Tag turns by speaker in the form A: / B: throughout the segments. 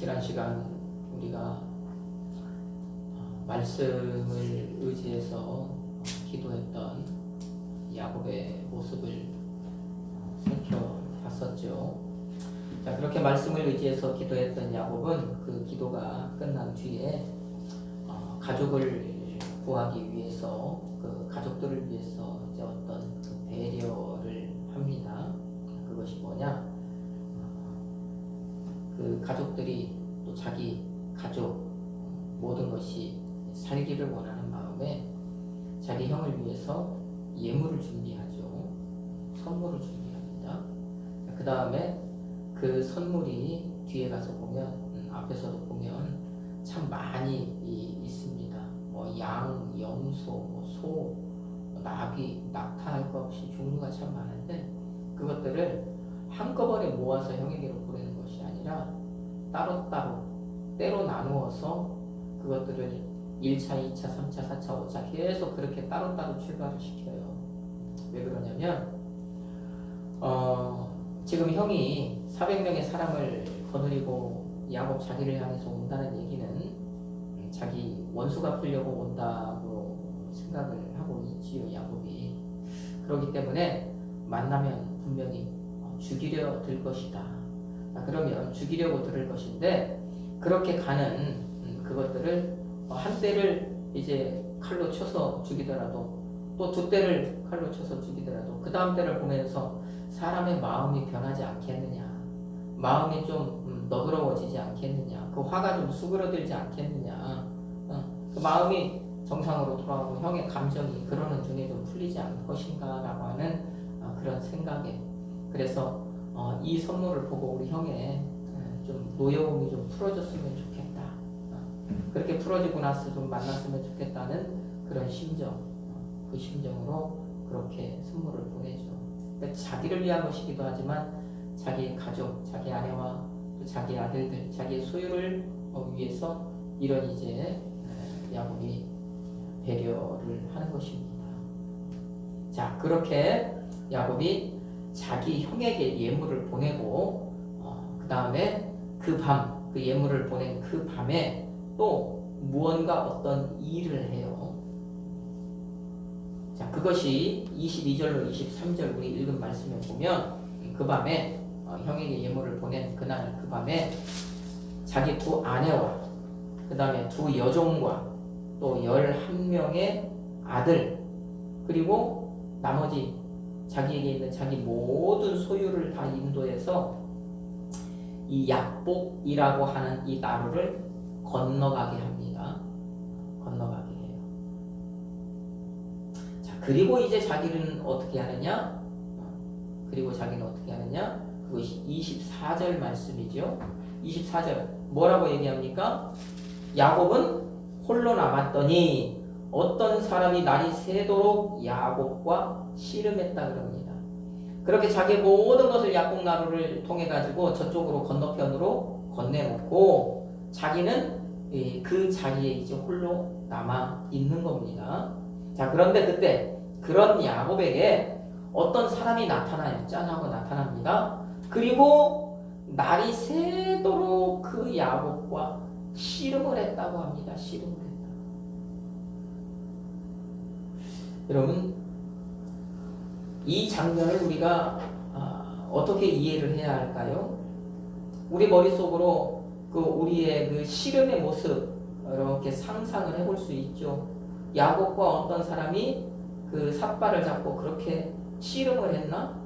A: 지난 시간 우리가 말씀을 의지해서 기도했던 야곱의 모습을 살펴봤었죠. 자, 그렇게 말씀을 의지해서 기도했던 야곱은 그 기도가 끝난 뒤에 가족을 구하기 위해서 그 가족들을 위해서 이제 어떤 그 배려를 합니다. 그것이 뭐냐? 그 가족들이 또 자기 가족 모든 것이 살기를 원하는 마음에 자기 형을 위해서 예물을 준비하죠. 선물을 준비합니다. 그 다음에 그 선물이 뒤에 가서 보면 앞에서도 보면 참 많이 있습니다. 뭐 양, 염소, 뭐 소, 나귀, 낙타할 것 없이 종류가 참 많은데 그것들을 한꺼번에 모아서 형에게로 보내는 것이 아니라 따로따로 때로 나누어서 그것들을 1차, 2차, 3차, 4차, 5차 계속 그렇게 따로따로 출발을 시켜요. 왜 그러냐면 지금 형이 400명의 사람을 거느리고 야곱 자기를 향해서 온다는 얘기는 자기 원수가 풀려고 온다고 생각을 하고 있지요, 야곱이. 그렇기 때문에 만나면 분명히 죽이려 들 것이다. 그러면 죽이려고 들을 것인데 그렇게 가는 그것들을 한 대를 이제 칼로 쳐서 죽이더라도 또 두 대를 칼로 쳐서 죽이더라도 그 다음 대를 보면서 사람의 마음이 변하지 않겠느냐, 마음이 좀 너그러워지지 않겠느냐, 그 화가 좀 수그러들지 않겠느냐, 그 마음이 정상으로 돌아오고 형의 감정이 그러는 중에 좀 풀리지 않을 것인가라고 하는 그런 생각에, 그래서 이 선물을 보고 우리 형의 좀 노여움이 좀 풀어졌으면 좋겠다, 그렇게 풀어지고 나서 좀 만났으면 좋겠다는 그런 심정, 그 심정으로 그렇게 선물을 보내죠. 그러니까 자기를 위한 것이기도 하지만 자기 가족, 자기 아내와 또 자기 아들들, 자기의 소유를 위해서 이런 이제 야곱이 배려를 하는 것입니다. 자, 그렇게 야곱이 자기 형에게 예물을 보내고 그 다음에 그 밤, 그 예물을 보낸 그 밤에 또 무언가 어떤 일을 해요. 자, 그것이 22절로 23절 우리 읽은 말씀에 보면 그 밤에 형에게 예물을 보낸 그날 그 밤에 자기 두 아내와 그 다음에 두 여종과 또 11명의 아들 그리고 나머지 자기에게 있는 자기 모든 소유를 다 인도해서 이 약복이라고 하는 이 나루를 건너가게 합니다. 건너가게 해요. 자, 그리고 이제 자기는 어떻게 하느냐? 그리고 자기는 어떻게 하느냐? 그것이 24절 말씀이죠. 24절 뭐라고 얘기합니까? 야곱은 홀로 남았더니 어떤 사람이 날이 새도록 야곱과 씨름했다 그럽니다. 그렇게 자기 모든 것을 약복 나루를 통해 가지고 저쪽으로 건너편으로 건네놓고 자기는 그 자리에 이제 홀로 남아 있는 겁니다. 자, 그런데 그때 그런 야곱에게 어떤 사람이 나타나요. 짠하고 나타납니다. 그리고 날이 새도록 그 야곱과 씨름을 했다고 합니다. 씨름을 했다. 여러분, 이 장면을 우리가 어떻게 이해를 해야 할까요? 우리 머릿속으로 그 우리의 그 씨름의 모습 이렇게 상상을 해볼 수 있죠. 야곱과 어떤 사람이 그 삿발을 잡고 그렇게 씨름을 했나?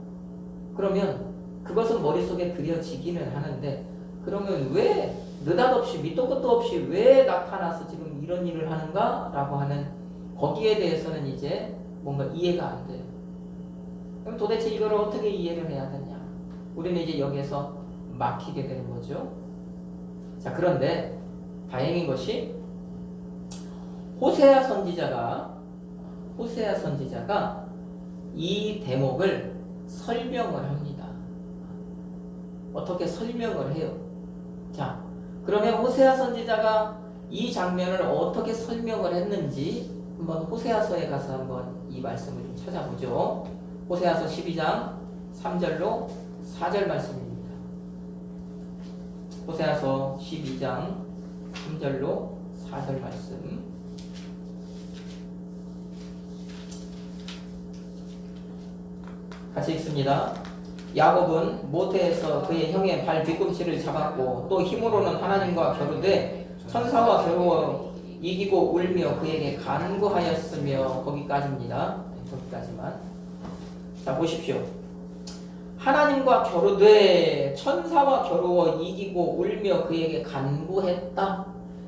A: 그러면 그것은 머릿속에 그려지기는 하는데 그러면 왜 느닷없이 밑도 끝도 없이 왜 나타나서 지금 이런 일을 하는가? 라고 하는 거기에 대해서는 이제 뭔가 이해가 안 돼요. 그럼 도대체 이걸 어떻게 이해를 해야 되냐? 우리는 이제 여기에서 막히게 되는 거죠. 자, 그런데 다행인 것이 호세아 선지자가 이 대목을 설명을 합니다. 어떻게 설명을 해요? 자, 그러면 호세아 선지자가 이 장면을 어떻게 설명을 했는지 한번 호세아서에 가서 한번 이 말씀을 좀 찾아보죠. 호세아서 12장 3절로 4절 말씀입니다. 호세아서 12장 3절로 4절 말씀. 같이 읽습니다. 야곱은 모태에서 그의 형의 발 뒤꿈치를 잡았고 또 힘으로는 하나님과 겨루되 천사와 겨루어 이기고 울며 그에게 간구하였으며. 거기까지입니다. 거기까지만. 자, 보십시오. 하나님과 겨루되 천사와 겨루어 이기고 울며 그에게 간구했다.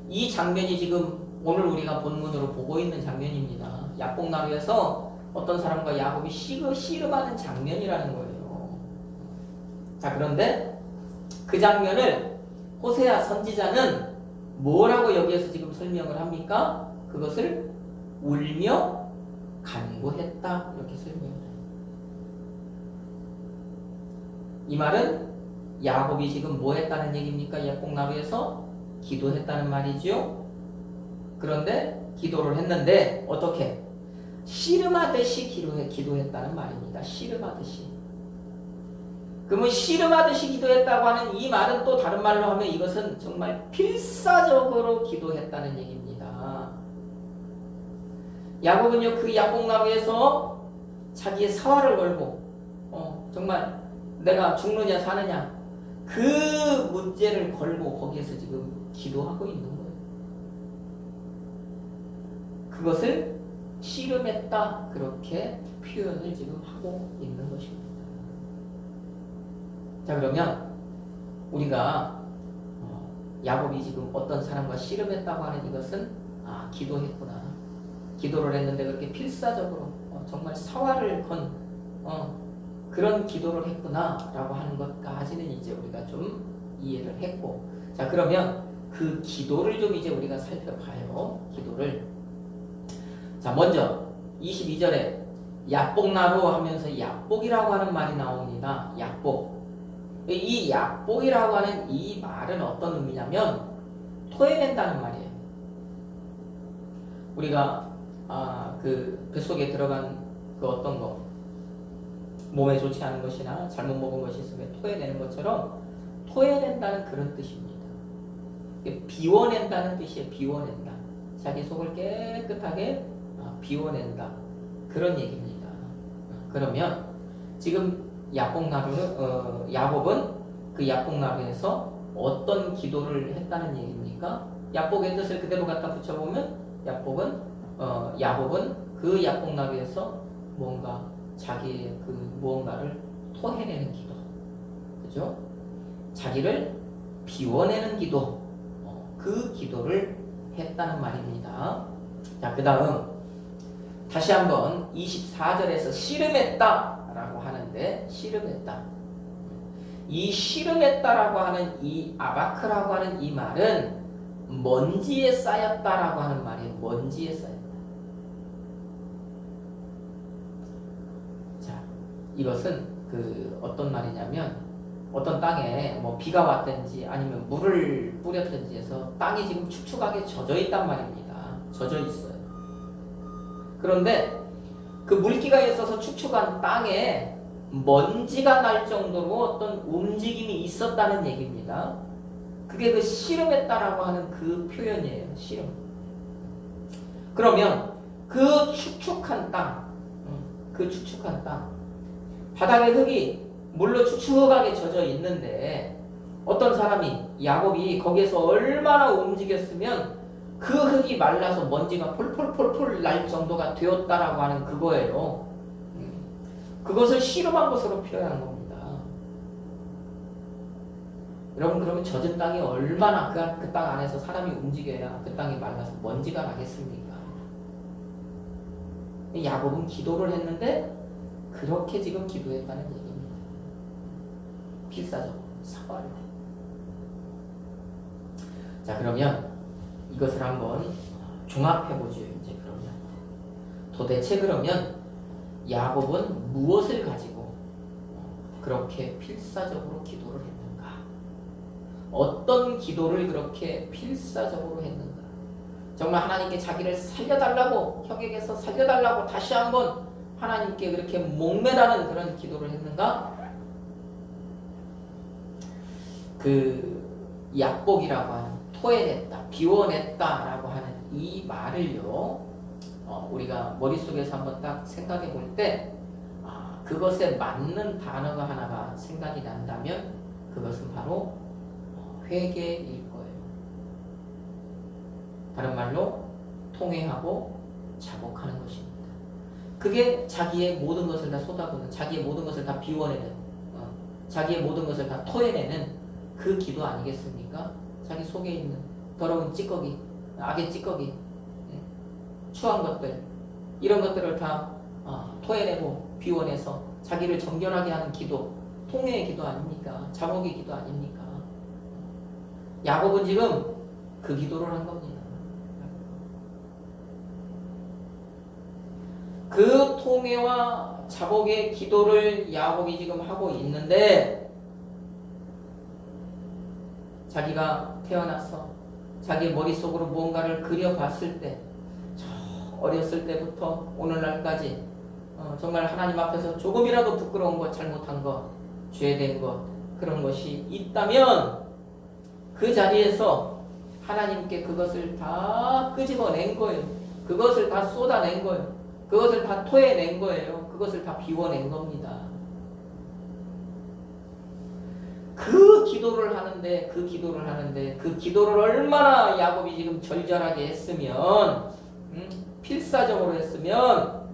A: 이 장면이 지금 오늘 우리가 본문으로 보고 있는 장면입니다. 야복나루에서 어떤 사람과 야곱이 씨름하는 장면이라는 거예요. 자, 그런데 그 장면을 호세아 선지자는 뭐라고 여기에서 지금 설명을 합니까? 그것을 울며 간구했다, 이렇게 설명을 해요. 이 말은 야곱이 지금 뭐 했다는 얘기입니까? 야복나루에서 기도했다는 말이죠. 그런데 기도를 했는데 어떻게? 씨름하듯이 기도했다는 말입니다. 씨름하듯이. 그러면 씨름하듯이 기도했다고 하는 이 말은 또 다른 말로 하면 이것은 정말 필사적으로 기도했다는 얘기입니다. 야곱은요, 그 야복나루에서 자기의 사활을 걸고 정말 내가 죽느냐 사느냐 그 문제를 걸고 거기에서 지금 기도하고 있는 거예요. 그것을 씨름했다, 그렇게 표현을 지금 하고 있는 것입니다. 자, 그러면 우리가 야곱이 지금 어떤 사람과 씨름했다고 하는 이것은 기도했구나, 기도를 했는데 그렇게 필사적으로 정말 사활을 건 그런 기도를 했구나 라고 하는 것까지는 이제 우리가 좀 이해를 했고, 자, 그러면 그 기도를 좀 이제 우리가 살펴봐요. 기도를. 자, 먼저 22절에 야복나루 하면서 야복이라고 하는 말이 나옵니다. 야복. 이 야복이라고 하는 이 말은 어떤 의미냐면 토해낸다는 말이에요. 우리가 그 뱃속에 들어간 그 어떤 거, 몸에 좋지 않은 것이나 잘못 먹은 것이 있으면 토해내는 것처럼 토해낸다는 그런 뜻입니다. 비워낸다는 뜻이에요. 비워낸다. 자기 속을 깨끗하게 비워낸다, 그런 얘기입니다. 그러면 지금 야곱은 그 야복나루에서 어떤 기도를 했다는 얘기입니까? 야복의 뜻을 그대로 갖다 붙여보면 야곱은 그 야복나루에서 뭔가 자기의 그 무언가를 토해내는 기도, 그죠? 자기를 비워내는 기도, 그 기도를 했다는 말입니다. 자, 그 다음 다시 한번 24절에서 씨름했다 라고 하는데, 씨름했다, 이 씨름했다라고 하는 이 아바크라고 하는 이 말은 먼지에 쌓였다라고 하는 말이에요. 먼지에 쌓였다. 자, 이것은 그 어떤 말이냐면 어떤 땅에 뭐 비가 왔든지 아니면 물을 뿌렸든지 해서 땅이 지금 축축하게 젖어 있단 말입니다. 젖어 있어요. 그런데 그 물기가 있어서 축축한 땅에 먼지가 날 정도로 어떤 움직임이 있었다는 얘기입니다. 그게 그 씨름했다라고 하는 그 표현이에요. 씨름. 그러면 그 축축한 땅, 바닥에 흙이 물로 축축하게 젖어 있는데 어떤 사람이, 야곱이 거기에서 얼마나 움직였으면 그 흙이 말라서 먼지가 폴폴폴폴 날 정도가 되었다라고 하는 그거예요. 그것을 씨름한 것으로 표현한 겁니다. 여러분, 그러면 젖은 땅이 얼마나 그 땅 안에서 사람이 움직여야 그 땅이 말라서 먼지가 나겠습니까? 야곱은 기도를 했는데 그렇게 지금 기도했다는 얘기입니다. 필사적으로 사과를. 자, 그러면 이것을 한번 종합해보죠. 이제 그러면 도대체 그러면 야곱은 무엇을 가지고 그렇게 필사적으로 기도를 했는가? 어떤 기도를 그렇게 필사적으로 했는가? 정말 하나님께 자기를 살려달라고, 형에게서 살려달라고 다시 한번 하나님께 그렇게 목매라는 그런 기도를 했는가? 그 약복이라고 하는 토해냈다, 비워냈다라고 하는 이 말을요, 우리가 머릿속에서 한번 딱 생각해 볼 때, 그것에 맞는 단어가 하나가 생각이 난다면 그것은 바로 회개일 거예요. 다른 말로 통회하고 자복하는 것입니다. 그게 자기의 모든 것을 다 쏟아부는, 자기의 모든 것을 다 비워내는, 자기의 모든 것을 다 토해내는 그 기도 아니겠습니까? 자기 속에 있는 더러운 찌꺼기, 악의 찌꺼기, 추한 것들, 이런 것들을 다 토해내고 비워내서 자기를 정결하게 하는 기도, 통회의 기도 아닙니까? 자복의 기도 아닙니까? 야곱은 지금 그 기도를 한 겁니다. 그 통회와 자복의 기도를 야곱이 지금 하고 있는데, 자기가 태어나서 자기 머릿속으로 무언가를 그려봤을 때, 어렸을 때부터 오늘날까지 정말 하나님 앞에서 조금이라도 부끄러운 것, 잘못한 것, 죄된 것, 그런 것이 있다면 그 자리에서 하나님께 그것을 다 끄집어낸 거예요. 그것을 다 쏟아낸 거예요. 그것을 다 토해낸 거예요. 그것을 다 비워낸 겁니다. 그 기도를 하는데 그 기도를 얼마나 야곱이 지금 절절하게 했으면, 필사적으로 했으면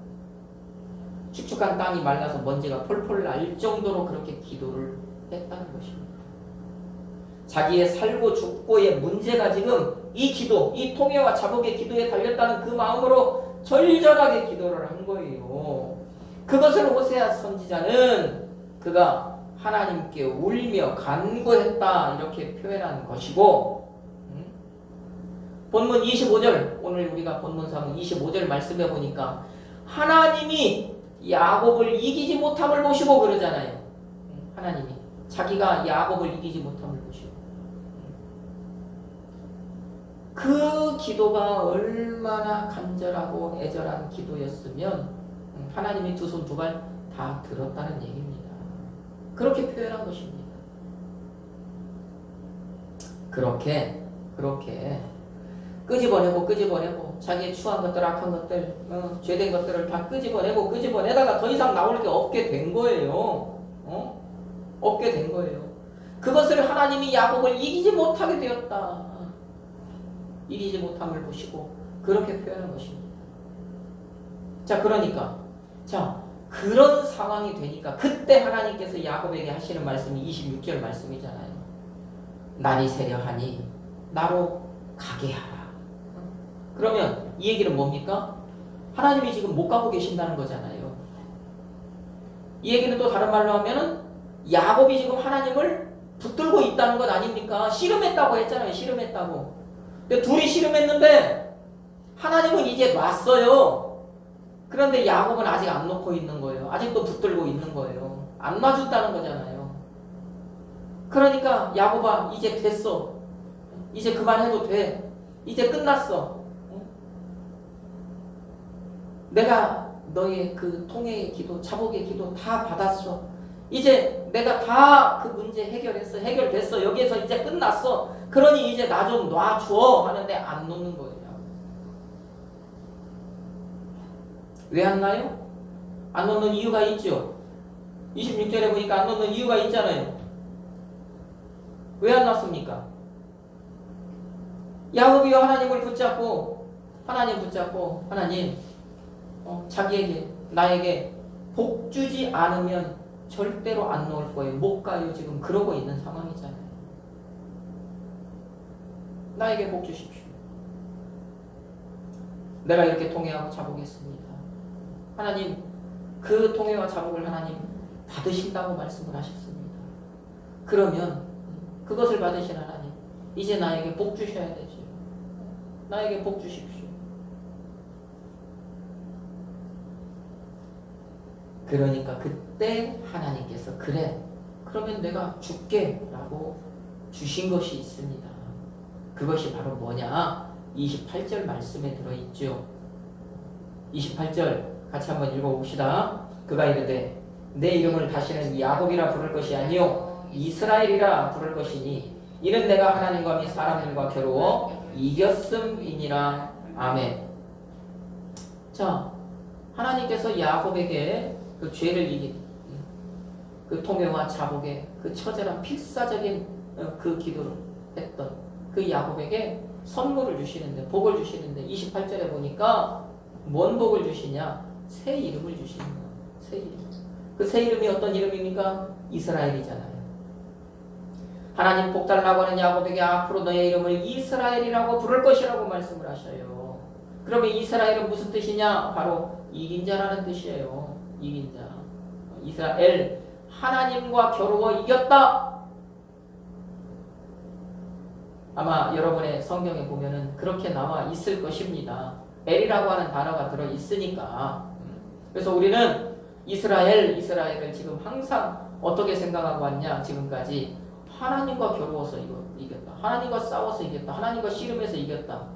A: 축축한 땅이 말라서 먼지가 폴폴 날 정도로 그렇게 기도를 했다는 것입니다. 자기의 살고 죽고의 문제가 지금 이 기도, 이 통회와 자복의 기도에 달렸다는 그 마음으로 절절하게 기도를 한 거예요. 그것을 호세아 선지자는 그가 하나님께 울며 간구했다 이렇게 표현한 것이고, 본문 25절, 오늘 우리가 본문상 25절 말씀해 보니까 하나님이 야곱을 이기지 못함을 보시고 그러잖아요. 하나님이 자기가 야곱을 이기지 못함을 보시고, 그 기도가 얼마나 간절하고 애절한 기도였으면 하나님이 두 손 두 발 다 들었다는 얘기입니다. 그렇게 표현한 것입니다. 그렇게 끄집어내고 자기의 추한 것들, 악한 것들, 죄된 것들을 다 끄집어내다가 더 이상 나올 게 없게 된 거예요. 없게 된 거예요. 그것을 하나님이 야곱을 이기지 못하게 되었다. 이기지 못함을 보시고 그렇게 표현한 것입니다. 그러니까 그런 상황이 되니까 그때 하나님께서 야곱에게 하시는 말씀이 26절 말씀이잖아요. 날이 새려하니 나로 가게 하라. 그러면 이 얘기는 뭡니까? 하나님이 지금 못 가고 계신다는 거잖아요. 이 얘기는 또 다른 말로 하면은 야곱이 지금 하나님을 붙들고 있다는 것 아닙니까? 씨름했다고 했잖아요. 씨름했다고. 근데 둘이 씨름했는데 하나님은 이제 놨어요. 그런데 야곱은 아직 안 놓고 있는 거예요. 아직도 붙들고 있는 거예요. 안 놔준다는 거잖아요. 그러니까 야곱아, 이제 됐어. 이제 그만해도 돼. 이제 끝났어. 내가 너의 그 통회의 기도, 자복의 기도 다 받았어. 이제 내가 다 그 문제 해결됐어. 여기에서 이제 끝났어. 그러니 이제 나 좀 놔줘 하는데 안 놓는 거예요. 왜 안 놔요? 안 놓는 이유가 있죠. 26절에 보니까 안 놓는 이유가 있잖아요. 왜 안 놨습니까? 야곱이 하나님을 붙잡고 하나님 자기에게, 나에게 복 주지 않으면 절대로 안 놓을 거예요. 못 가요. 지금 그러고 있는 상황이잖아요. 나에게 복 주십시오. 내가 이렇게 통회하고 자복했습니다. 하나님, 그 통회와 자복을 하나님 받으신다고 말씀을 하셨습니다. 그러면 그것을 받으신 하나님, 이제 나에게 복 주셔야 되죠. 나에게 복 주십시오. 그러니까 그때 하나님께서 그래, 그러면 내가 줄게 라고 주신 것이 있습니다. 그것이 바로 뭐냐? 28절 말씀에 들어있죠. 28절 같이 한번 읽어봅시다. 그가 이르되 내 이름을 다시는 야곱이라 부를 것이 아니요 이스라엘이라 부를 것이니 이는 내가 하나님과 및 사람들과 겨루어 이겼음이니라. 아멘. 자, 하나님께서 야곱에게 그 죄를 이긴 그 통회와 자복의 그 처절한 필사적인 그 기도를 했던 그 야곱에게 선물을 주시는데, 복을 주시는데 28절에 보니까 뭔 복을 주시냐? 새 이름을 주시는 거예요. 새 이름. 그 새 이름이 어떤 이름입니까? 이스라엘이잖아요. 하나님 복 달라고 하는 야곱에게 앞으로 너의 이름을 이스라엘이라고 부를 것이라고 말씀을 하셔요. 그러면 이스라엘은 무슨 뜻이냐? 바로 이긴 자라는 뜻이에요. 이긴 자. 이스라엘, 하나님과 겨루어 이겼다. 아마 여러분의 성경에 보면은 그렇게 나와 있을 것입니다. 엘이라고 하는 단어가 들어 있으니까. 그래서 우리는 이스라엘을 지금 항상 어떻게 생각하고 왔냐? 지금까지 하나님과 겨루어서 이겼다. 하나님과 싸워서 이겼다. 하나님과 씨름해서 이겼다.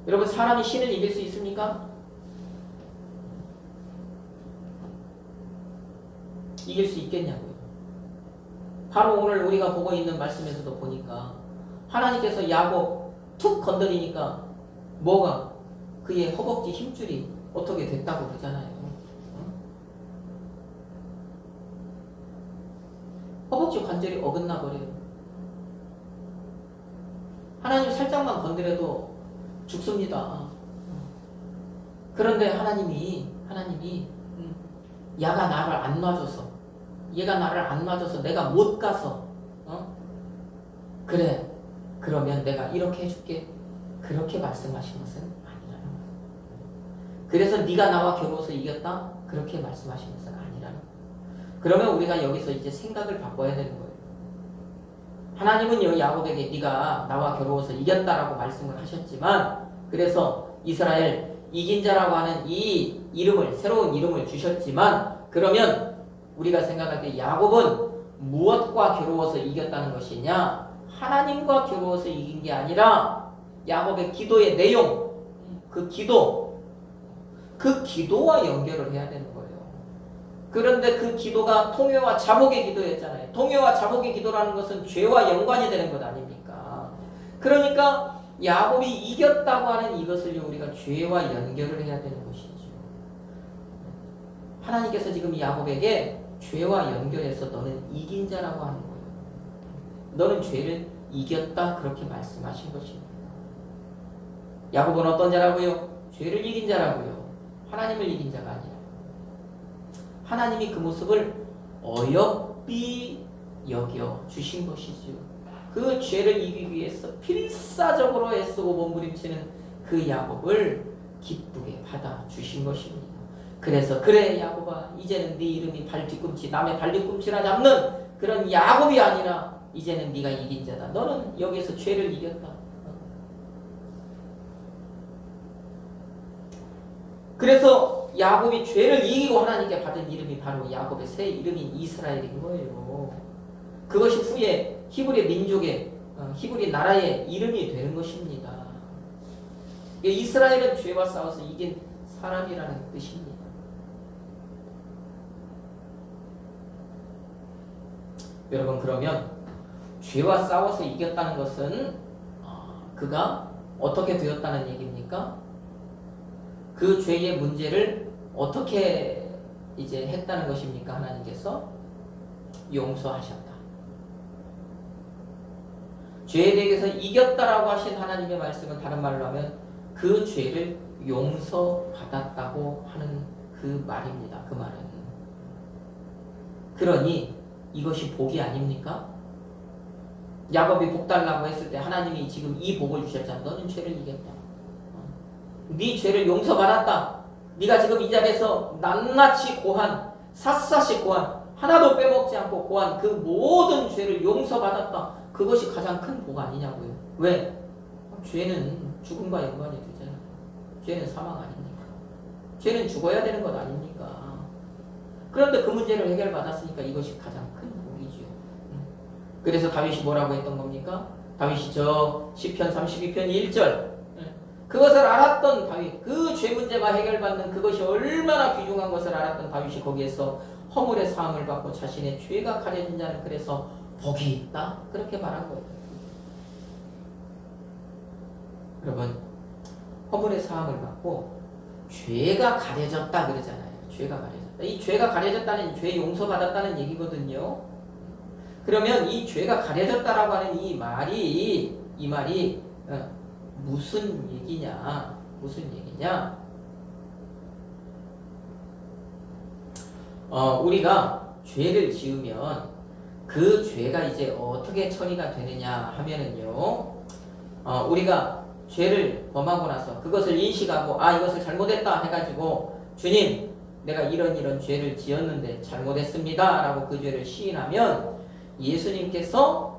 A: 여러분, 사람이 신을 이길 수 있습니까? 이길 수 있겠냐고요. 바로 오늘 우리가 보고 있는 말씀에서도 보니까 하나님께서 야곱 툭 건드리니까 뭐가? 그의 허벅지 힘줄이 어떻게 됐다고 그러잖아요. 허벅지 관절이 어긋나 버려요. 하나님 살짝만 건드려도 죽습니다. 그런데 하나님이 야가 나를 안 놔줘서, 얘가 나를 안 놔줘서 내가 못 가서, 그래, 그러면 내가 이렇게 해줄게, 그렇게 말씀하신 것은 아니라는 거예요. 그래서 네가 나와 겨루어서 이겼다, 그렇게 말씀하신 것은 아니라는 거예요. 그러면 우리가 여기서 이제 생각을 바꿔야 되는 거예요. 하나님은 야곱에게 네가 나와 겨루어서 이겼다라고 말씀을 하셨지만, 그래서 이스라엘 이긴 자라고 하는 이 이름을, 새로운 이름을 주셨지만, 그러면 우리가 생각하기에 야곱은 무엇과 겨루어서 이겼다는 것이냐? 하나님과 겨루어서 이긴 게 아니라 야곱의 기도의 내용, 그 기도와 연결을 해야 되는 거예요. 그런데 그 기도가 통회와 자복의 기도였잖아요. 통회와 자복의 기도라는 것은 죄와 연관이 되는 것 아닙니까? 그러니까 야곱이 이겼다고 하는 이것을 우리가 죄와 연결을 해야 되는 것이죠. 하나님께서 지금 야곱에게 죄와 연결해서 너는 이긴 자라고 하는 거예요. 너는 죄를 이겼다, 그렇게 말씀하신 것입니다. 야곱은 어떤 자라고요? 죄를 이긴 자라고요. 하나님을 이긴 자가 아니라. 하나님이 그 모습을 어여삐 여겨 주신 것이죠. 그 죄를 이기기 위해서 필사적으로 애쓰고 몸부림치는 그 야곱을 기쁘게 받아 주신 것입니다. 그래서 그래 야곱아, 이제는 네 이름이 발뒤꿈치, 남의 발뒤꿈치나 잡는 그런 야곱이 아니라 이제는 네가 이긴 자다. 너는 여기서 죄를 이겼다. 그래서 야곱이 죄를 이기고 하나님께 받은 이름이 바로 야곱의 새 이름인 이스라엘인 거예요. 그것이 후에 히브리 민족의, 히브리 나라의 이름이 되는 것입니다. 이스라엘은 죄와 싸워서 이긴 사람이라는 뜻입니다. 여러분, 그러면 죄와 싸워서 이겼다는 것은 그가 어떻게 되었다는 얘기입니까? 그 죄의 문제를 어떻게 이제 했다는 것입니까? 하나님께서 용서하셨다. 죄에 대해서 이겼다라고 하신 하나님의 말씀은 다른 말로 하면 그 죄를 용서받았다고 하는 그 말입니다. 그 말은. 그러니 이것이 복이 아닙니까? 야곱이 복 달라고 했을 때 하나님이 지금 이 복을 주셨잖아. 너는 죄를 이겼다. 네 죄를 용서받았다. 네가 지금 이 자리에서 낱낱이 고한, 샅샅이 고한, 하나도 빼먹지 않고 고한 그 모든 죄를 용서받았다. 그것이 가장 큰 복 아니냐고요. 왜? 죄는 죽음과 연관이 되잖아요. 죄는 사망 아닙니까? 죄는 죽어야 되는 것 아닙니까? 그런데 그 문제를 해결받았으니까 이것이 가장 큰 복이죠. 그래서 다윗이 뭐라고 했던 겁니까? 다윗이 저 시편 32편 1절, 그것을 알았던 다윗, 그 죄 문제가 해결받는 그것이 얼마나 귀중한 것을 알았던 다윗이 거기에서 허물의 사함을 받고 자신의 죄가 가려진 자는 그래서 복이 있다 그렇게 말한 거예요. 여러분 허물의 사함을 받고 죄가 가려졌다 그러잖아요. 죄가 가려졌다. 이 죄가 가려졌다는 죄 용서받았다는 얘기거든요. 그러면 이 죄가 가려졌다라고 하는 이 말이 무슨 얘기냐? 무슨 얘기냐? 우리가 죄를 지으면 그 죄가 이제 어떻게 처리가 되느냐 하면은요, 우리가 죄를 범하고 나서 그것을 인식하고 이것을 잘못했다 해가지고 주님 내가 이런 죄를 지었는데 잘못했습니다 라고 그 죄를 시인하면 예수님께서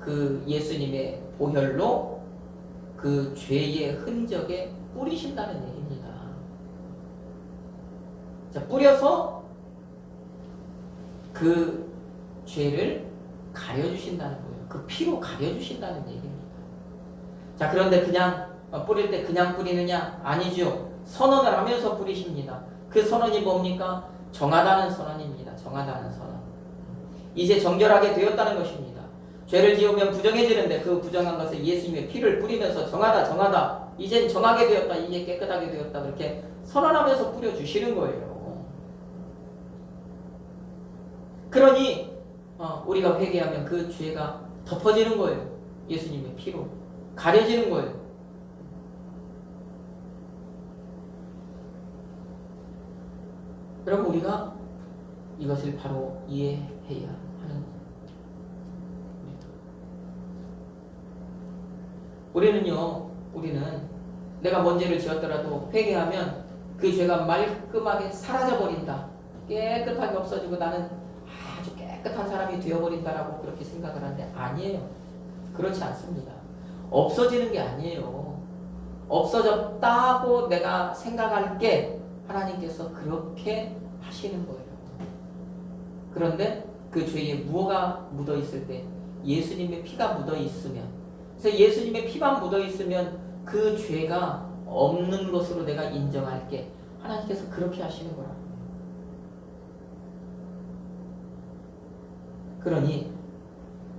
A: 그 예수님의 보혈로 그 죄의 흔적에 뿌리신다는 얘기입니다. 자, 뿌려서 그 죄를 가려주신다는 거예요. 그 피로 가려주신다는 얘기입니다. 자, 그런데 그냥 뿌릴 때 그냥 뿌리느냐? 아니죠. 선언을 하면서 뿌리십니다. 그 선언이 뭡니까? 정하다는 선언입니다. 정하다는 선언. 이제 정결하게 되었다는 것입니다. 죄를 지으면 부정해지는데 그 부정한 것을 예수님의 피를 뿌리면서 정하다. 이젠 정하게 되었다. 이제 깨끗하게 되었다. 그렇게 선언하면서 뿌려주시는 거예요. 그러니 우리가 회개하면 그 죄가 덮어지는 거예요. 예수님의 피로 가려지는 거예요. 여러분 우리가 이것을 바로 이해해야 하는 겁니다. 우리는 내가 뭔 죄를 지었더라도 회개하면 그 죄가 말끔하게 사라져버린다. 깨끗하게 없어지고 나는 아주 깨끗한 사람이 되어버린다라고 그렇게 생각을 하는데 아니에요. 그렇지 않습니다. 없어지는 게 아니에요. 없어졌다고 내가 생각할 게 하나님께서 그렇게 하시는 거예요. 그런데 그 죄에 무엇가 묻어 있을 때 예수님의 피가 묻어 있으면, 그래서 예수님의 피만 묻어 있으면 그 죄가 없는 것으로 내가 인정할게. 하나님께서 그렇게 하시는 거라. 그러니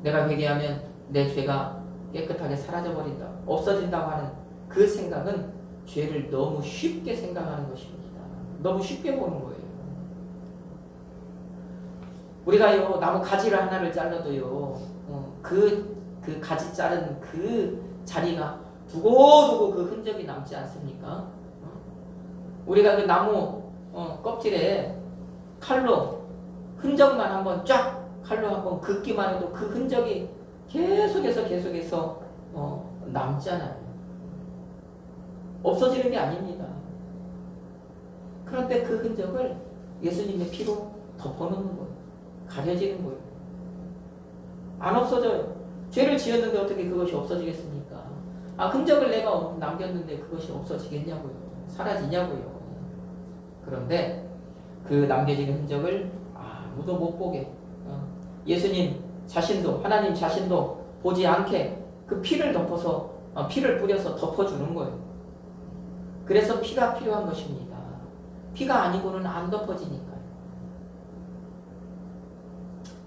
A: 내가 회개하면 내 죄가 깨끗하게 사라져버린다, 없어진다고 하는 그 생각은 죄를 너무 쉽게 생각하는 것입니다. 너무 쉽게 보는 거예요. 우리가요 나무 가지를 하나를 잘라도요 그 가지 자른 그 자리가 두고두고 그 흔적이 남지 않습니까? 우리가 그 나무 껍질에 칼로 흔적만 한번 쫙 칼로 한번 긋기만 해도 그 흔적이 계속해서 남잖아요. 없어지는 게 아닙니다. 그런데 그 흔적을 예수님의 피로 덮어놓는 거예요. 가려지는 거예요. 안 없어져요. 죄를 지었는데 어떻게 그것이 없어지겠습니까? 흔적을 내가 남겼는데 그것이 없어지겠냐고요. 사라지냐고요. 그런데 그 남겨진 흔적을 아무도 못 보게 예수님 자신도, 하나님 자신도 보지 않게 그 피를 덮어서 피를 뿌려서 덮어주는 거예요. 그래서 피가 필요한 것입니다. 피가 아니고는 안 덮어지니까요.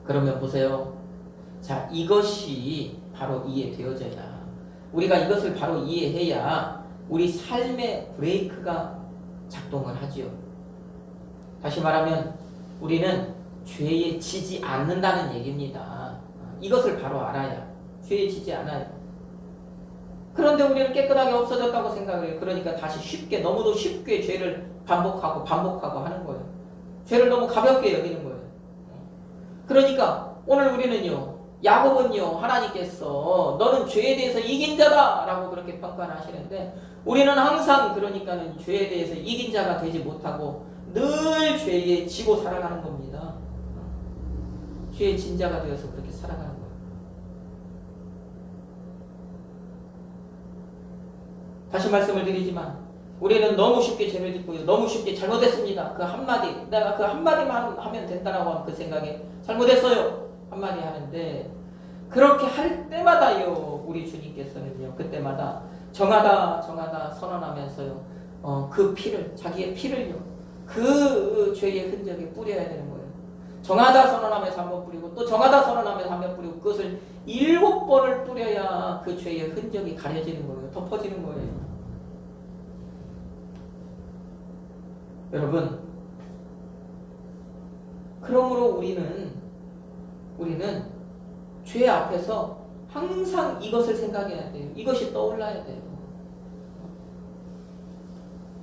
A: 그러면 보세요. 자, 이것이 바로 이해되어져야, 우리가 이것을 바로 이해해야 우리 삶의 브레이크가 작동을 하지요. 다시 말하면 우리는 죄에 지지 않는다는 얘기입니다. 이것을 바로 알아야 죄에 지지 않아요. 그런데 우리는 깨끗하게 없어졌다고 생각을 해요. 그러니까 다시 쉽게, 너무도 쉽게 죄를 반복하고 하는 거예요. 죄를 너무 가볍게 여기는 거예요. 그러니까 오늘 우리는요, 야곱은요, 하나님께서 너는 죄에 대해서 이긴 자다 라고 그렇게 평가를 하시는데, 우리는 항상 그러니까는 죄에 대해서 이긴 자가 되지 못하고 늘 죄에 지고 살아가는 겁니다. 죄의 진자가 되어서 그렇게 살아가는 거예요. 다시 말씀을 드리지만 우리는 너무 쉽게 죄를 짓고요, 너무 쉽게 잘못했습니다. 그 한마디, 내가 그 한마디만 하면 된다라고 하는 그 생각에 잘못했어요 한마디 하는데, 그렇게 할 때마다요 우리 주님께서는요 그때마다 정하다 선언하면서요 그 피를, 자기의 피를요 그 죄의 흔적에 뿌려야 되는 거예요. 정하다 선언하면서 한 번 뿌리고 또 정하다 선언하면서 한 번 뿌리고 그것을 7번을 뿌려야 그 죄의 흔적이 가려지는 거예요. 덮어지는 거예요. 여러분, 그러므로 우리는 죄 앞에서 항상 이것을 생각해야 돼요. 이것이 떠올라야 돼요.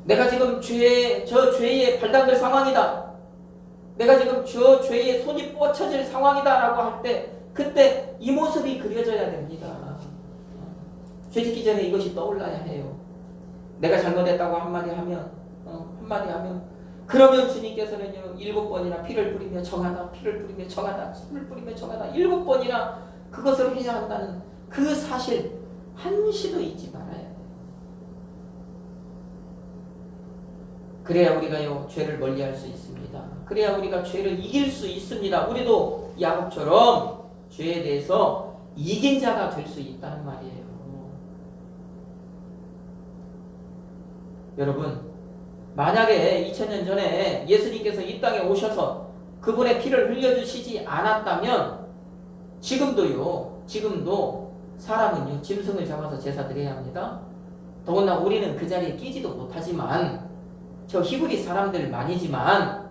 A: 내가 지금 저 죄에 발담될 상황이다. 내가 지금 저 죄에 손이 뻗쳐질 상황이다라고 할 때 그때 이 모습이 그려져야 됩니다. 죄 짓기 전에 이것이 떠올라야 해요. 내가 잘못했다고 한마디 하면 그러면 주님께서는요 7번이나 피를 뿌리며 정하다, 피를 뿌리며 정하다, 피를 뿌리며 정하다 7번이나 그것을 해야 한다는 그 사실 한시도 잊지 말아야 돼요. 그래야 우리가요 죄를 멀리할 수 있습니다. 그래야 우리가 죄를 이길 수 있습니다. 우리도 야곱처럼 죄에 대해서 이긴 자가 될 수 있다는 말이에요. 여러분, 만약에 2000년 전에 예수님께서 이 땅에 오셔서 그분의 피를 흘려주시지 않았다면 지금도 사람은요 짐승을 잡아서 제사 드려야 합니다. 더구나 우리는 그 자리에 끼지도 못하지만 저 히브리 사람들만이지만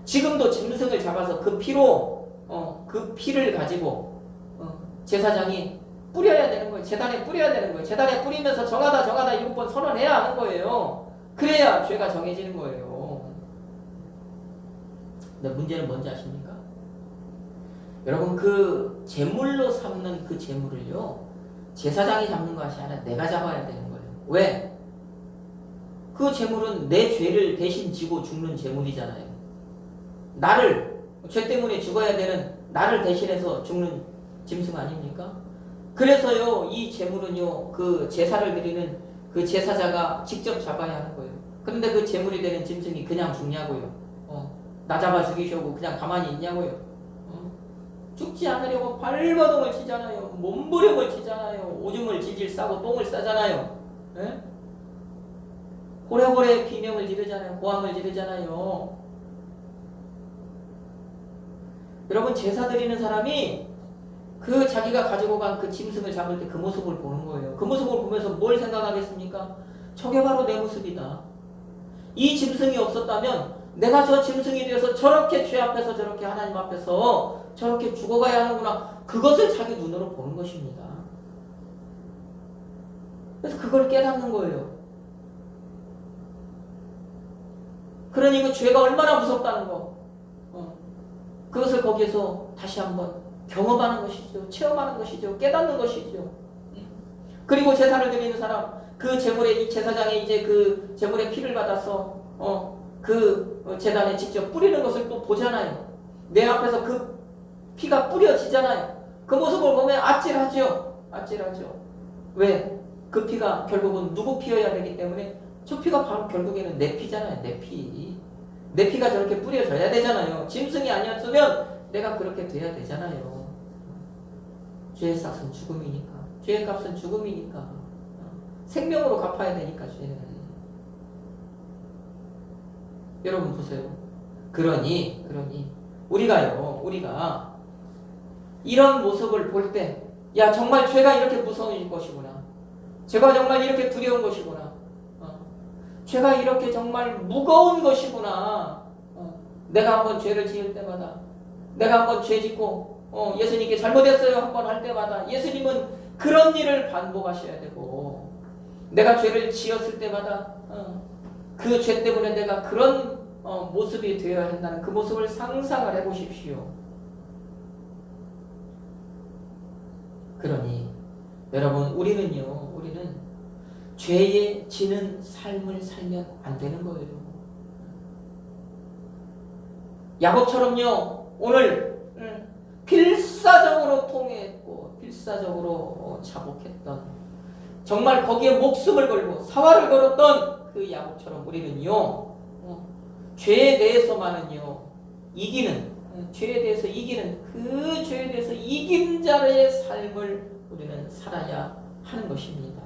A: 지금도 짐승을 잡아서 그 피로 그 피를 가지고 제사장이 뿌려야 되는 거예요. 재단에 뿌려야 되는 거예요. 재단에 뿌리면서 정하다 7번 선언해야 하는 거예요. 그래야 죄가 정해지는 거예요. 근데 문제는 뭔지 아십니까? 여러분, 그 제물로 삼는 그 제물을요 제사장이 잡는 것이 아니라 내가 잡아야 되는 거예요. 왜? 그 제물은 내 죄를 대신 지고 죽는 제물이잖아요. 죄 때문에 죽어야 되는 나를 대신해서 죽는 짐승 아닙니까? 그래서요 이 제물은요 그 제사를 드리는 그 제사자가 직접 잡아야 하는 거예요. 그런데 그 제물이 되는 짐승이 그냥 죽냐고요. 나 잡아 죽이려고 그냥 가만히 있냐고요. 죽지 않으려고 발버둥을 치잖아요. 몸부림을 치잖아요. 오줌을 질질 싸고 똥을 싸잖아요. 에? 고래고래 비명을 지르잖아요. 고함을 지르잖아요. 여러분, 제사 드리는 사람이 그 자기가 가지고 간 그 짐승을 잡을 때 그 모습을 보는 거예요. 그 모습을 보면서 뭘 생각하겠습니까? 저게 바로 내 모습이다. 이 짐승이 없었다면 내가 저 짐승이 되어서 저렇게 죄 앞에서 저렇게 하나님 앞에서 저렇게 죽어가야 하는구나. 그것을 자기 눈으로 보는 것입니다. 그래서 그걸 깨닫는 거예요. 그러니 그 죄가 얼마나 무섭다는 거. 그것을 거기에서 다시 한번 경험하는 것이죠. 체험하는 것이죠. 깨닫는 것이죠. 그리고 제사를 드리는 사람, 그 제물에 제사장이 이제 그 제물의 피를 받아서 그 제단에 직접 뿌리는 것을 또 보잖아요. 내 앞에서 그 피가 뿌려지잖아요. 그 모습을 보면 아찔하죠. 왜? 그 피가 결국은 누구 피여야 되기 때문에 저 피가 바로 결국에는 내 피잖아요. 내 피. 내 피가 저렇게 뿌려져야 되잖아요. 짐승이 아니었으면 내가 그렇게 돼야 되잖아요. 죄의 값은 죽음이니까. 죄의 값은 죽음이니까. 생명으로 갚아야 되니까 죄는. 여러분 보세요. 그러니 우리가 이런 모습을 볼 때, 야 정말 죄가 이렇게 무서운 것이구나. 죄가 정말 이렇게 두려운 것이구나. 죄가 이렇게 정말 무거운 것이구나. 내가 한번 죄를 지을 때마다, 내가 한번 죄 짓고 예수님께 잘못했어요 한번 할 때마다 예수님은 그런 일을 반복하셔야 되고, 내가 죄를 지었을 때마다 그 죄 때문에 내가 그런 모습이 되어야 한다는 그 모습을 상상을 해보십시오. 그러니 여러분, 우리는 죄에 지는 삶을 살면 안 되는 거예요. 야곱처럼요 오늘 필사적으로 통회했고 필사적으로 자복했던, 정말 거기에 목숨을 걸고 사활을 걸었던 그 야곱처럼 우리는요 죄에 대해서만은요 죄에 대해서 이기는 그 죄에 대해서 이김자의 삶을 우리는 살아야 하는 것입니다.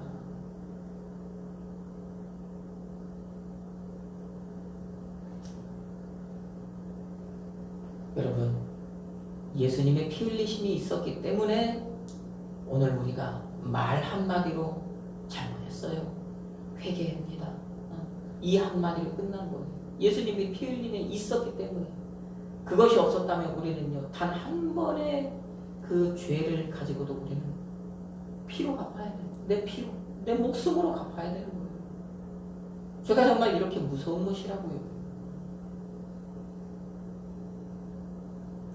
A: 여러분, 예수님의 피 흘리심이 있었기 때문에 오늘 우리가 말 한마디로 잘못했어요. 회개합니다. 이 한마디로 끝난 거예요. 예수님이 피 흘림이 있었기 때문에. 그것이 없었다면 우리는요, 단 한 번의 그 죄를 가지고도 우리는 피로 갚아야 돼요. 내 피로, 내 목숨으로 갚아야 되는 거예요. 죄가 정말 이렇게 무서운 것이라고요.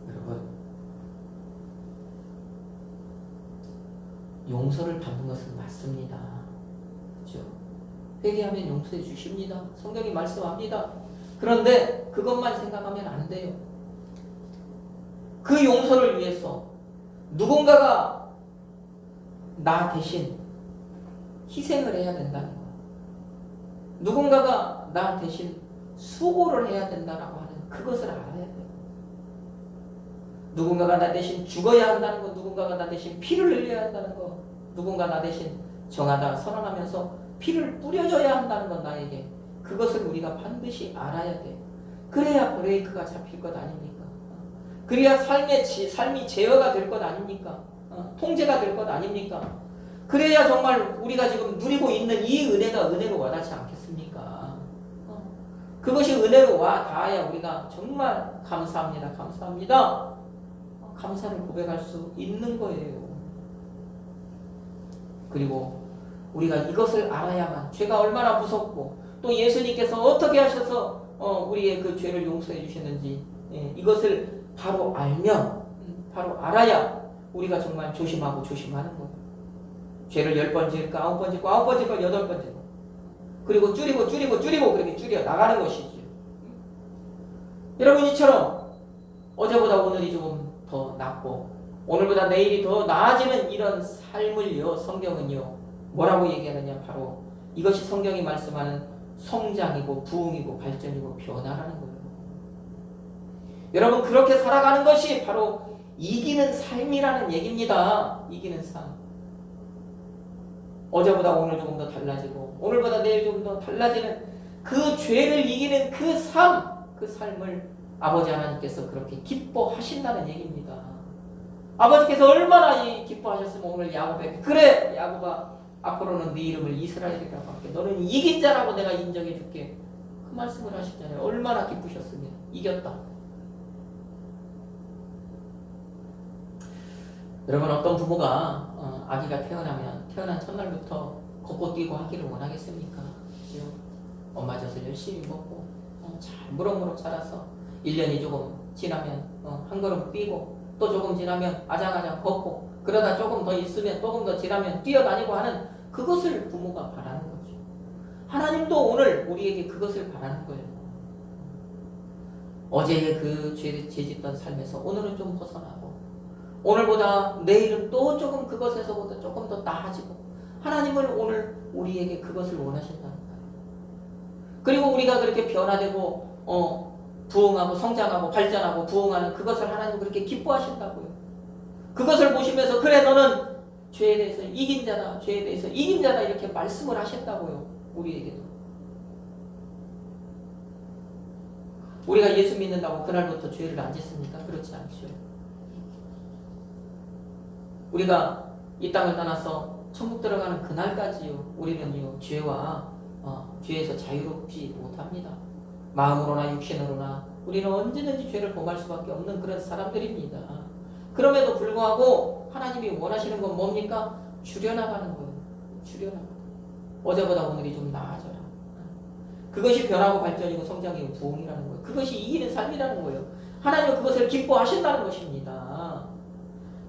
A: 여러분, 용서를 받는 것은 맞습니다. 그렇죠? 회개하면 용서해 주십니다. 성경이 말씀합니다. 그런데 그것만 생각하면 안 돼요. 그 용서를 위해서 누군가가 나 대신 희생을 해야 된다는 거예요. 누군가가 나 대신 수고를 해야 된다라고 하는 그것을 알아야 돼요. 누군가가 나 대신 죽어야 한다는 거, 누군가가 나 대신 피를 흘려야 한다는 거, 누군가 나 대신 정하다 선언하면서 피를 뿌려줘야 한다는 건 나에게, 그것을 우리가 반드시 알아야 돼요. 그래야 브레이크가 잡힐 것 아닙니까? 그래야 삶이 제어가 될 것 아닙니까? 통제가 될 것 아닙니까? 그래야 정말 우리가 지금 누리고 있는 이 은혜가 은혜로 와닿지 않겠습니까? 그것이 은혜로 와 닿아야 우리가 정말 감사합니다. 감사합니다. 감사를 고백할 수 있는 거예요. 그리고 우리가 이것을 알아야만, 죄가 얼마나 무섭고 또 예수님께서 어떻게 하셔서 우리의 그 죄를 용서해 주셨는지, 이것을 바로 알면, 바로 알아야 우리가 정말 조심하고 조심하는 거예요. 죄를 10번 지을까 9번 짓고 9번 짓고 8번 짓고, 그리고 줄이고 그렇게 줄여 나가는 것이죠. 여러분, 이처럼 어제보다 오늘이 조금 더 낫고 오늘보다 내일이 더 나아지는 이런 삶을요, 성경은요 뭐라고 얘기하느냐, 바로 이것이 성경이 말씀하는 성장이고 부흥이고 발전이고 변화라는 거예요. 여러분, 그렇게 살아가는 것이 바로 이기는 삶이라는 얘기입니다. 이기는 삶. 어제보다 오늘 조금 더 달라지고 오늘보다 내일 조금 더 달라지는 그 죄를 이기는 그 삶을 아버지 하나님께서 그렇게 기뻐하신다는 얘기입니다. 아버지께서 얼마나 기뻐하셨으면 오늘 야곱에게, 그래 야곱아, 앞으로는 네 이름을 이스라엘이라고 할게, 너는 이긴 자라고 내가 인정해 줄게, 그 말씀을 하시잖아요. 얼마나 기쁘셨습니다. 이겼다. 여러분, 어떤 부모가 아기가 태어난 첫날부터 걷고 뛰고 하기를 원하겠습니까? 그렇죠? 엄마 젖을 열심히 먹고 잘 무럭무럭 자라서 1년이 조금 지나면 한 걸음 뛰고, 또 조금 지나면 아장아장 걷고, 그러다 조금 더 있으면 조금 더 지나면 뛰어다니고 하는 그것을 부모가 바라는 거죠. 하나님도 오늘 우리에게 그것을 바라는 거예요. 어제의 그 죄 짓던 삶에서 오늘은 좀 벗어나고, 오늘보다 내일은 또 조금 그것에서보다 조금 더 나아지고, 하나님은 오늘 우리에게 그것을 원하신다는 거예요. 그리고 우리가 그렇게 변화되고 부흥하고 성장하고 발전하고 부흥하는 그것을 하나님 그렇게 기뻐하신다고요. 그것을 보시면서 그래 너는 죄에 대해서 이긴 자다, 죄에 대해서 이긴 자다, 이렇게 말씀을 하셨다고요. 우리에게도. 우리가 예수 믿는다고 그날부터 죄를 안 짓습니까? 그렇지 않죠. 우리가 이 땅을 떠나서 천국 들어가는 그날까지요, 우리는요 죄에서 자유롭지 못합니다. 마음으로나 육신으로나 우리는 언제든지 죄를 범할 수밖에 없는 그런 사람들입니다. 그럼에도 불구하고 하나님이 원하시는 건 뭡니까? 줄여나가는 거예요. 줄여나가. 어제보다 오늘이 좀 나아져라. 그것이 변하고 발전이고 성장이고 부흥이라는 거예요. 그것이 이기는 삶이라는 거예요. 하나님은 그것을 기뻐하신다는 것입니다.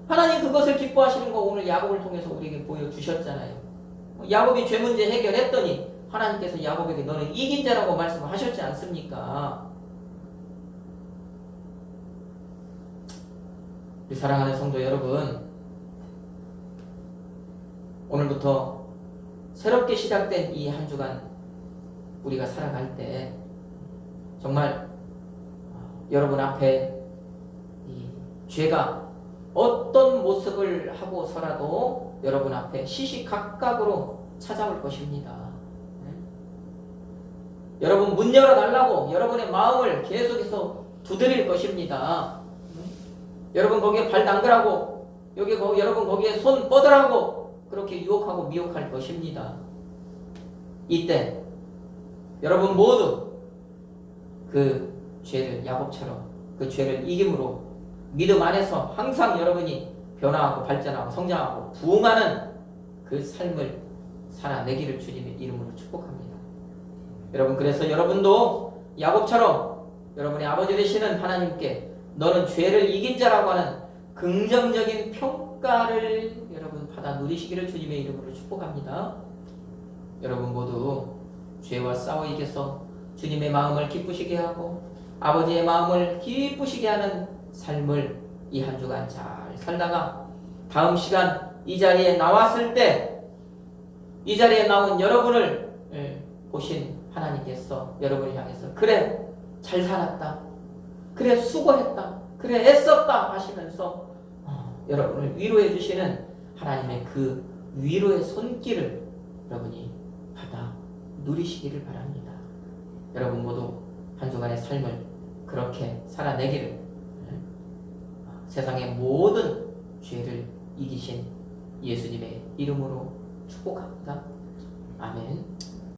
A: 하나님 그것을 기뻐하시는 거 오늘 야곱을 통해서 우리에게 보여주셨잖아요. 야곱이 죄 문제 해결했더니 하나님께서 야곱에게 너는 이긴 자라고 말씀하셨지 않습니까? 우리 사랑하는 성도 여러분, 오늘부터 새롭게 시작된 이 한 주간 우리가 살아갈 때 정말 여러분 앞에 이 죄가 어떤 모습을 하고서라도 여러분 앞에 시시각각으로 찾아올 것입니다. 여러분 문 열어달라고 여러분의 마음을 계속해서 두드릴 것입니다. 여러분 거기에 발 담그라고, 여러분 거기에 손 뻗으라고 그렇게 유혹하고 미혹할 것입니다. 이때 여러분 모두 그 죄를 야곱처럼 그 죄를 이김으로 믿음 안에서 항상 여러분이 변화하고 발전하고 성장하고 부흥하는 그 삶을 살아내기를 주님의 이름으로 축복합니다. 여러분 그래서 여러분도 야곱처럼 여러분의 아버지 되시는 하나님께 너는 죄를 이긴 자라고 하는 긍정적인 평가를 여러분 받아 누리시기를 주님의 이름으로 축복합니다. 여러분 모두 죄와 싸워 이겨서 주님의 마음을 기쁘시게 하고 아버지의 마음을 기쁘시게 하는 삶을 이 한 주간 잘 살다가 다음 시간 이 자리에 나왔을 때 이 자리에 나온 여러분을 보신 하나님께서 여러분을 향해서 그래 잘 살았다, 그래 수고했다, 그래 애썼다 하시면서 여러분을 위로해 주시는 하나님의 그 위로의 손길을 여러분이 받아 누리시기를 바랍니다. 여러분 모두 한 주간의 삶을 그렇게 살아내기를 세상의 모든 죄를 이기신 예수님의 이름으로 축복합니다. 아멘.